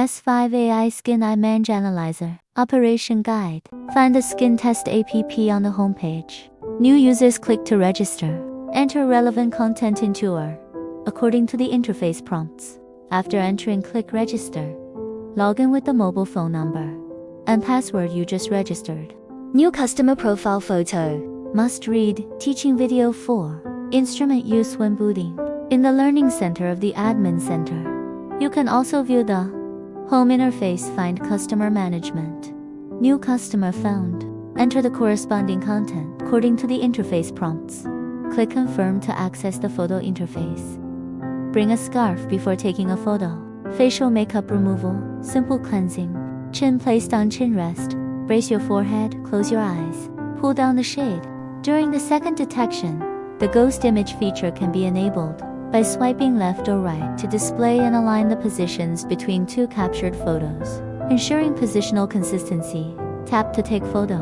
S5 AI Skin Image Analyzer. Operation Guide. Find the Skin Test app on the homepage. New users click to register. Enter relevant content into or according to the interface prompts. After entering, click Register. Log in with the mobile phone number and password you just registered. New customer profile photo. Must read. Teaching video 4. Instrument use when booting. In the Learning Center of the Admin Center. You can also view the Home interface. Find Customer Management. New customer found. Enter the corresponding content according to the interface prompts. Click Confirm to access the photo interface. Bring a scarf before taking a photo. Facial makeup removal. Simple cleansing. Chin placed on chin rest. Brace your forehead, close your eyes. Pull down the shade. During the second detection, the ghost image feature can be enabled by swiping left or right to display and align the positions between two captured photos, ensuring positional consistency. Tap to take photo.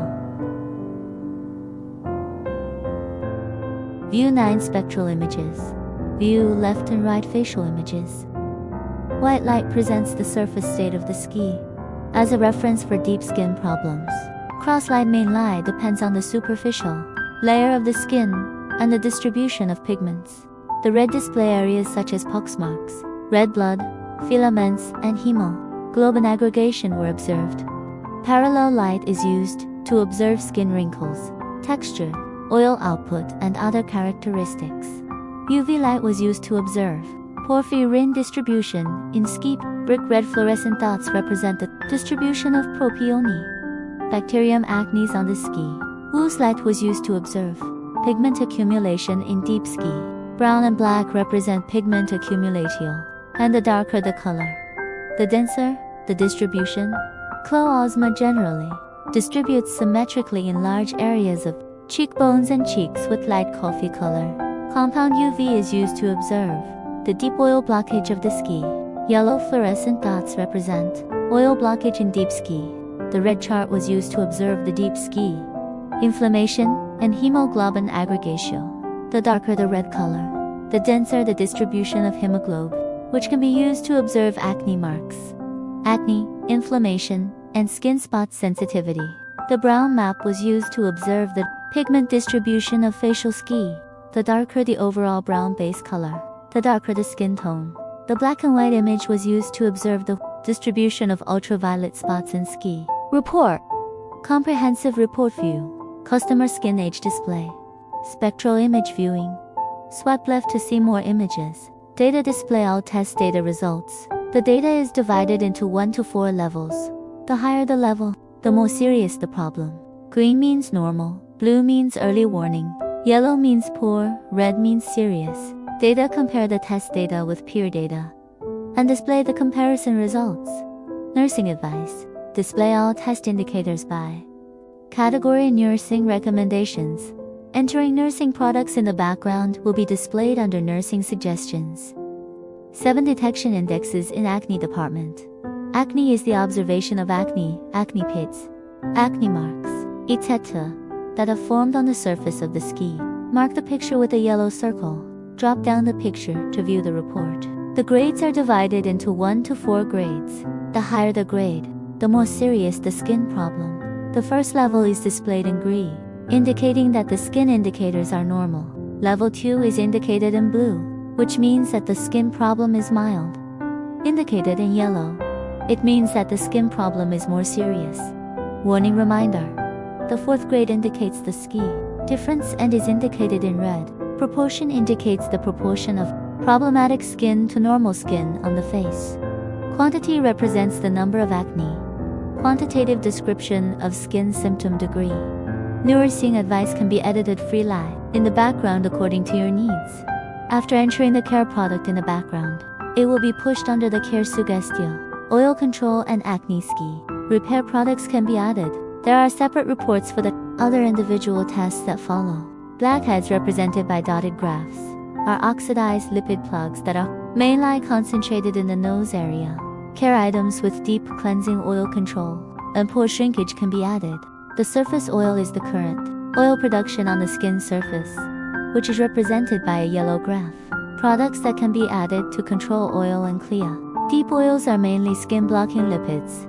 View 9 spectral images. View left and right facial images. White light presents the surface state of the ski as a reference for deep skin problems. Cross-light main light depends on the superficial layer of the skin and the distribution of pigments. The red display areas such as poxmarks, red blood, filaments, and hemoglobin aggregation were observed. Parallel light is used to observe skin wrinkles, texture, oil output, and other characteristics. UV light was used to observe porphyrin distribution in ski. Brick red fluorescent dots represent the distribution of propionic bacterium acnes on the ski. Whose light was used to observe pigment accumulation in deep ski. Brown and black represent pigment accumulatio, and the darker the color, the denser the distribution. Cloosma generally distributes symmetrically in large areas of cheekbones and cheeks with light coffee color. Compound UV is used to observe the deep oil blockage of the ski. Yellow fluorescent dots represent oil blockage in deep ski. The red chart was used to observe the deep ski inflammation and hemoglobin aggregation. The darker the red color, the denser the distribution of hemoglobin, which can be used to observe acne marks, acne, inflammation, and skin spot sensitivity. The brown map was used to observe the pigment distribution of facial ski. The darker the overall brown base color, the darker the skin tone. The black and white image was used to observe the distribution of ultraviolet spots in ski. Report. Comprehensive report view. Customer skin age display. Spectral image viewing. Swipe left to see more images. Data display. All test data results. The data is divided into 1 to 4 levels. The higher the level, the more serious the problem. Green means normal, blue means early warning, yellow means poor, red means serious. Data. Compare the test data with peer data and display the comparison results. Nursing advice. Display all test indicators by category. Nursing recommendations. Entering nursing products in the background will be displayed under nursing suggestions. 7 detection indexes in acne department. Acne is the observation of acne, acne pits, acne marks, etc. that have formed on the surface of the ski. Mark the picture with a yellow circle. Drop down the picture to view the report. The grades are divided into 1 to 4 grades. The higher the grade, the more serious the skin problem. The first level is displayed in green, indicating that the skin indicators are normal. Level 2 is indicated in blue, which means that the skin problem is mild. Indicated in yellow, it means that the skin problem is more serious. Warning reminder. The 4th grade indicates the ski difference and is indicated in red. Proportion indicates the proportion of problematic skin to normal skin on the face. Quantity represents the number of acne. Quantitative description of skin symptom degree. Nursing advice can be edited freely in the background according to your needs. After entering the care product in the background, it will be pushed under the care suggestion. Oil control and acne ski repair products can be added. There are separate reports for the other individual tests that follow. Blackheads represented by dotted graphs are oxidized lipid plugs that are mainly concentrated in the nose area. Care items with deep cleansing oil control and pore shrinkage can be added. The surface oil is the current oil production on the skin surface, which is represented by a yellow graph. Products that can be added to control oil and clear Deep oils are mainly skin-blocking lipids.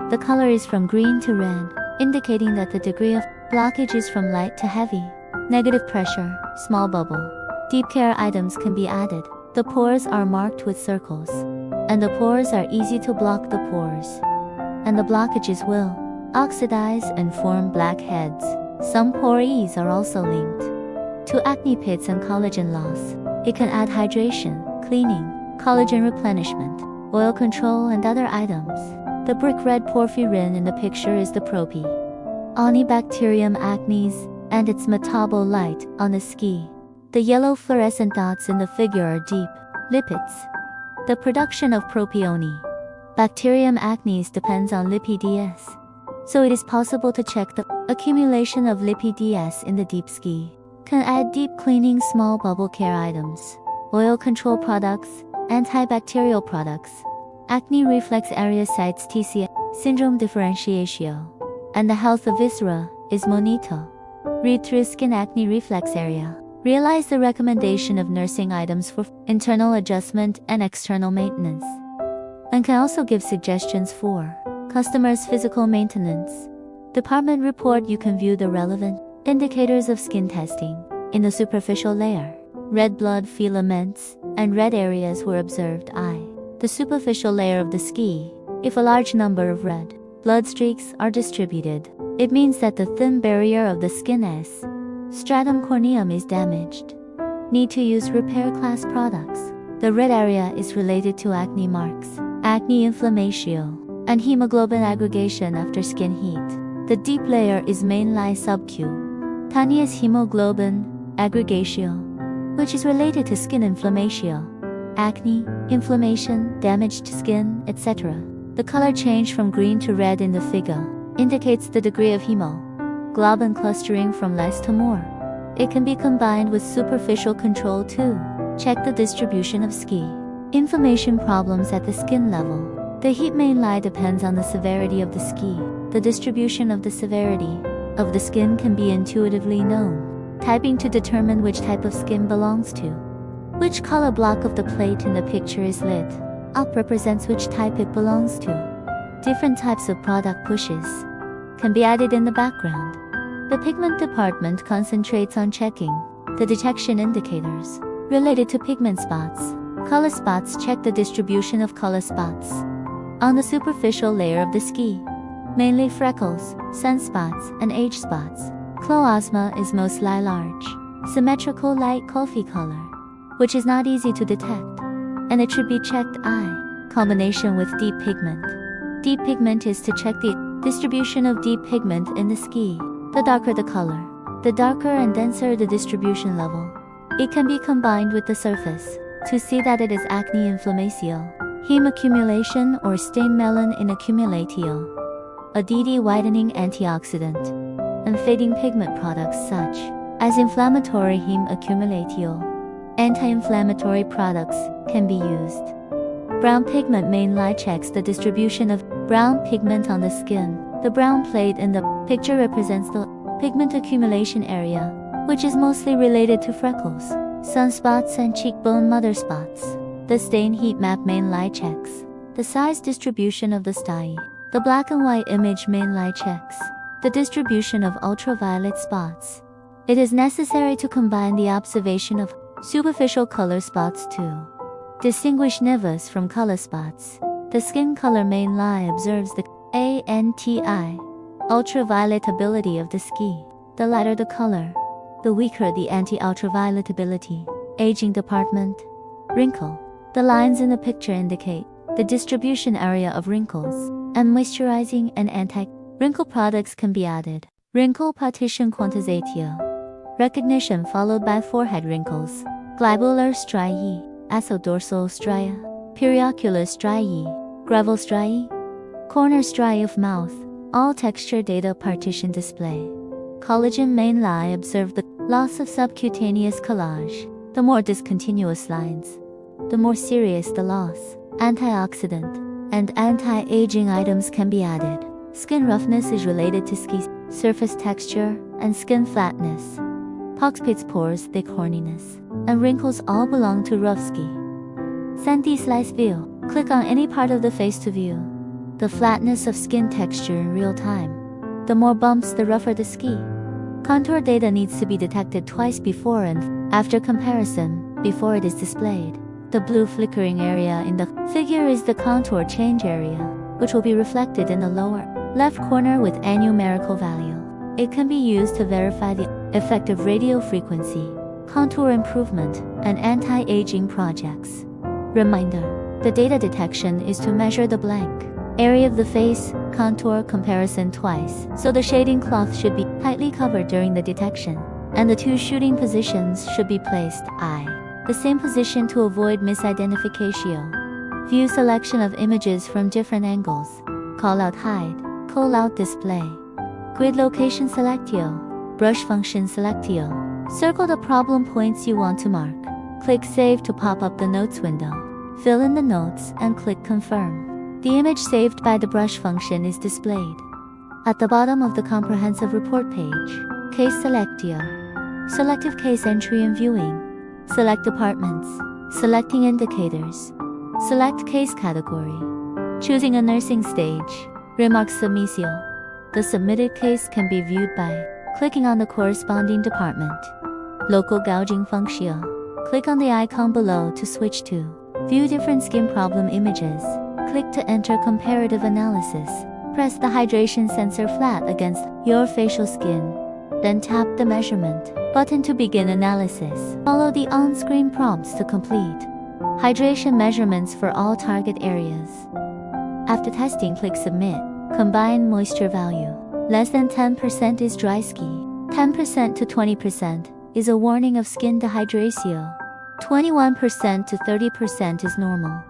The color is from green to red, indicating that the degree of blockage is from light to heavy. Negative pressure, small bubble. Deep care items can be added. The pores are marked with circles. And the pores are easy to block the pores. And the blockages will oxidize and form blackheads. Some pores are also linked to acne pits and collagen loss. It can add hydration, cleaning, collagen replenishment, oil control and other items. The brick red porphyrin in the picture is the Propionibacterium acnes and its metabolite on the ski. The yellow fluorescent dots in the figure are deep lipids. The production of Propionibacterium acnes depends on lipids. So it is possible to check the accumulation of lipids in the deep ski. Can add deep cleaning small bubble care items, oil control products, antibacterial products, acne reflex area sites TCA, syndrome differentiatio, and the health of viscera is monito. Read through skin acne reflex area. Realize the recommendation of nursing items for internal adjustment and external maintenance. And can also give suggestions for customers' physical maintenance. Department report. You can view the relevant indicators of skin testing in the superficial layer. Red blood filaments and red areas were observed. The superficial layer of the ski. If a large number of red blood streaks are distributed, it means that the thin barrier of the skin S stratum corneum is damaged. Need to use repair class products. The red area is related to acne marks, acne inflammatio, and hemoglobin aggregation after skin heat. The deep layer is mainly subcutaneous hemoglobin aggregatio, which is related to skin inflammatio, acne, inflammation, damaged skin, etc. The color change from green to red in the figure indicates the degree of hemoglobin clustering from less to more. It can be combined with superficial control too. Check the distribution of ski inflammation problems at the skin level. The heat mainly depends on the severity of the ski. The distribution of the severity of the skin can be intuitively known. Typing to determine which type of skin belongs to which color block of the plate in the picture is lit up represents which type it belongs to. Different types of product pushes can be added in the background. The pigment department concentrates on checking the detection indicators related to pigment spots. Color spots. Check the distribution of color spots on the superficial layer of the ski. Mainly freckles, sunspots, and age spots. Chloasma is mostly large, symmetrical light coffee color, which is not easy to detect, and it should be checked combination with deep pigment. Deep pigment is to check the distribution of deep pigment in the ski. The darker the color, the darker and denser the distribution level. It can be combined with the surface to see that it is acne inflammatio, heme accumulation, or stain melanin accumulatio, a DD whitening antioxidant, and fading pigment products such as inflammatory heme accumulatio. Anti-inflammatory products can be used. Brown pigment mainly checks the distribution of brown pigment on the skin. The brown plate in the picture represents the pigment accumulation area, which is mostly related to freckles, sunspots, and cheekbone mother spots. The stain heat map mainly checks the size distribution of the sty. The black and white image mainly checks the distribution of ultraviolet spots. It is necessary to combine the observation of superficial color spots to distinguish nevus from color spots. The skin color mainly observes the ANTI, ultraviolet ability of the ski. The lighter the color, the weaker the anti-ultraviolet ability. Aging department. Wrinkle. The lines in the picture indicate the distribution area of wrinkles, and moisturizing and anti-wrinkle products can be added. Wrinkle partition quantizatio. Recognition followed by forehead wrinkles, glandular striae, acidorsal stria, periocular striae, gravel striae, corner striae of mouth. All texture data partition display. Collagen mainly observe the loss of subcutaneous collage. The more discontinuous lines, the more serious the loss. Antioxidant and anti-aging items can be added. Skin roughness is related to ski surface texture and skin flatness. Poxpits, pores, thick horniness, and wrinkles all belong to rough ski. Santi slice view. Click on any part of the face to view the flatness of skin texture in real time. The more bumps, the rougher the ski. Contour data needs to be detected twice before and after comparison, before it is displayed. The blue flickering area in the figure is the contour change area, which will be reflected in the lower left corner with a numerical value. It can be used to verify the effect of radio frequency, contour improvement, and anti-aging projects. Reminder: the data detection is to measure the blank area of the face contour comparison twice, so the shading cloth should be tightly covered during the detection, and the two shooting positions should be placed the same position to avoid misidentification. View selection of images from different angles. Call out hide, call out display. Grid location selectio. Brush function selectio. Circle the problem points you want to mark. Click save to pop up the notes window. Fill in the notes and click confirm. The image saved by the brush function is displayed. At the bottom of the comprehensive report page, case selectio. Selective case entry and viewing. Select departments. Selecting indicators. Select case category. Choosing a nursing stage. Remarks submissio. The submitted case can be viewed by clicking on the corresponding department. Local gouging function. Click on the icon below to switch to view different skin problem images. Click to enter comparative analysis. Press the hydration sensor flat against your facial skin. Then tap the measurement button to begin analysis. Follow the on-screen prompts to complete hydration measurements for all target areas. After testing, click submit. Combined moisture value. Less than 10% is dry ski. 10% to 20% is a warning of skin dehydration. 21% to 30% is normal.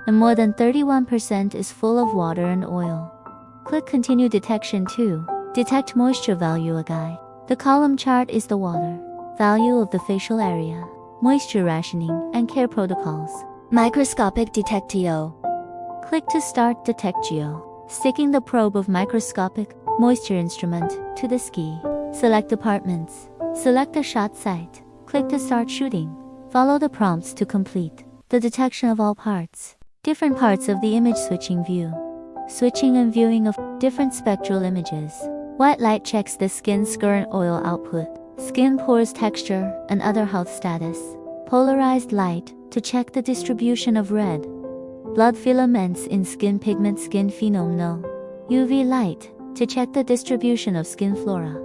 And more than 31% is full of water and oil. Click continue detection to detect moisture value again. The column chart is the water value of the facial area, moisture rationing, and care protocols. Microscopic detectio. Click to start detectio. Sticking the probe of microscopic moisture instrument to the ski. Select departments. Select the shot site. Click to start shooting. Follow the prompts to complete the detection of all parts. Different parts of the image switching view. Switching and viewing of different spectral images. White light checks the skin's current oil output, skin pores texture, and other health status. Polarized light to check the distribution of red blood filaments in skin pigment skin phenomena. UV light to check the distribution of skin flora.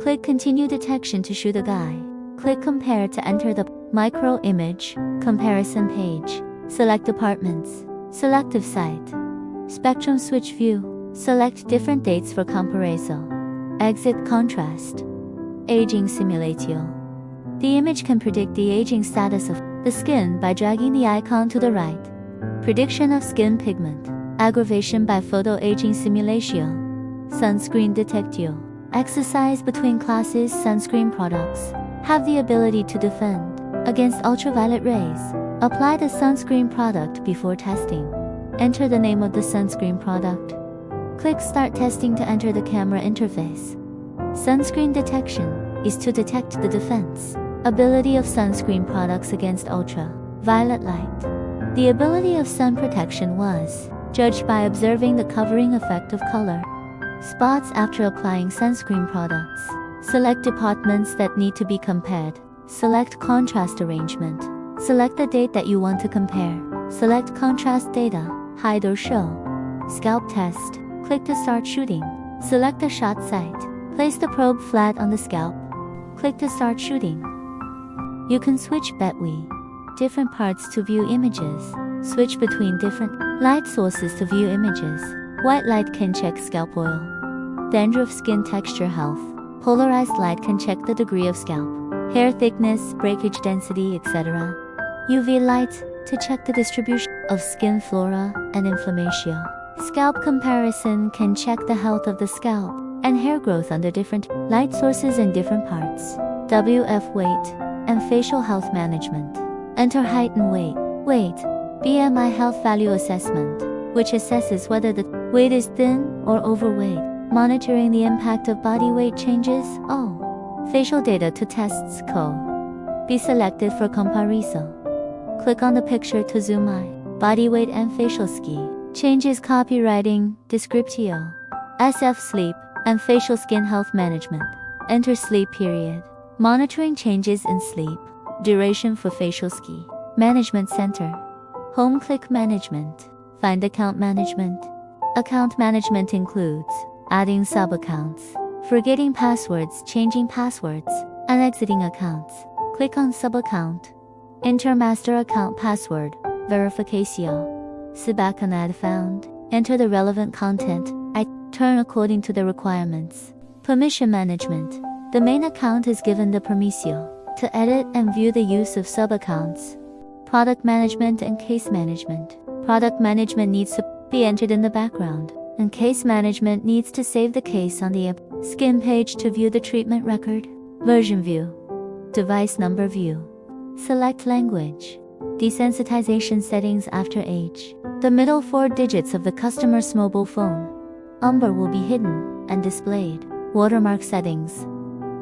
Click continue detection to shoot a guy. Click compare to enter the micro image comparison page. Select departments. Selective site. Spectrum switch view. Select different dates for comparison. Exit contrast. Aging simulatio. The image can predict the aging status of the skin by dragging the icon to the right. Prediction of skin pigment. Aggravation by photo aging simulation. Sunscreen detectio. Exercise between classes. Sunscreen products have the ability to defend against ultraviolet rays. Apply the sunscreen product before testing. Enter the name of the sunscreen product. Click Start Testing to enter the camera interface. Sunscreen detection is to detect the defense ability of sunscreen products against ultraviolet light. The ability of sun protection was judged by observing the covering effect of color spots after applying sunscreen products. Select departments that need to be compared. Select contrast arrangement. Select the date that you want to compare. Select contrast data, hide or show. Scalp test. Click to start shooting. Select the shot site. Place the probe flat on the scalp. Click to start shooting. You can switch between different parts to view images. Switch between different light sources to view images. White light can check scalp oil. Dandruff skin texture health. Polarized light can check the degree of scalp, hair thickness, breakage density, etc. UV light to check the distribution of skin flora and inflammation. Scalp comparison can check the health of the scalp and hair growth under different light sources in different parts. WF weight and facial health management. Enter height and weight, BMI health value assessment, which assesses whether the weight is thin or overweight, monitoring the impact of body weight changes. Facial data to tests be selected for comparison. Click on the picture to zoom body weight and facial ski. Changes copywriting, descriptio. SF sleep and facial skin health management. Enter sleep period. Monitoring changes in sleep. Duration for facial ski. Management center. Home click management. Find account management. Account management includes adding sub-accounts, forgetting passwords, changing passwords, and exiting accounts. Click on sub-account. Enter master account password, verificación. Back on ad found. Enter the relevant content. Turn according to the requirements. Permission management. The main account is given the permiso to edit and view the use of sub-accounts. Product management and case management. Product management needs to be entered in the background, and case management needs to save the case on the skin page to view the treatment record. Version view. Device number view. Select language. Desensitization settings after age. The middle 4 digits of the customer's mobile phone number will be hidden and displayed. Watermark settings.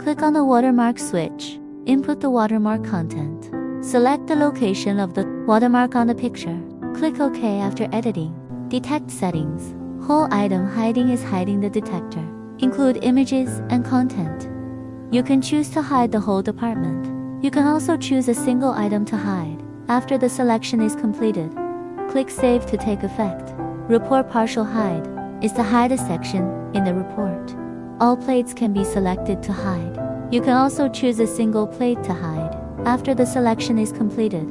Click on the watermark switch. Input the watermark content. Select the location of the watermark on the picture. Click OK after editing. Detect settings. Whole item hiding is hiding the detector. Include images and content. You can choose to hide the whole department. You can also choose a single item to hide. After the selection is completed, click Save to take effect. Report partial hide is to hide a section in the report. All plates can be selected to hide. You can also choose a single plate to hide. After the selection is completed,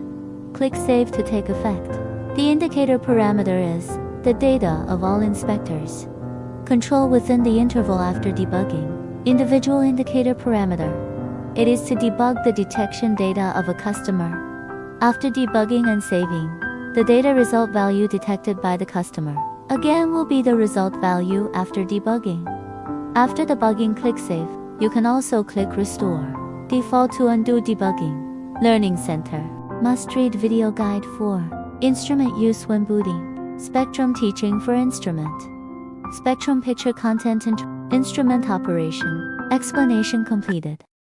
click Save to take effect. The indicator parameter is the data of all inspectors. Control within the interval after debugging. Individual indicator parameter. It is to debug the detection data of a customer. After debugging and saving, the data result value detected by the customer again will be the result value after debugging. After debugging, click Save. You can also click Restore. Default to undo debugging. Learning Center. Must-read video guide for instrument use when booting. Spectrum teaching for instrument. Spectrum picture content and instrument operation. Explanation completed.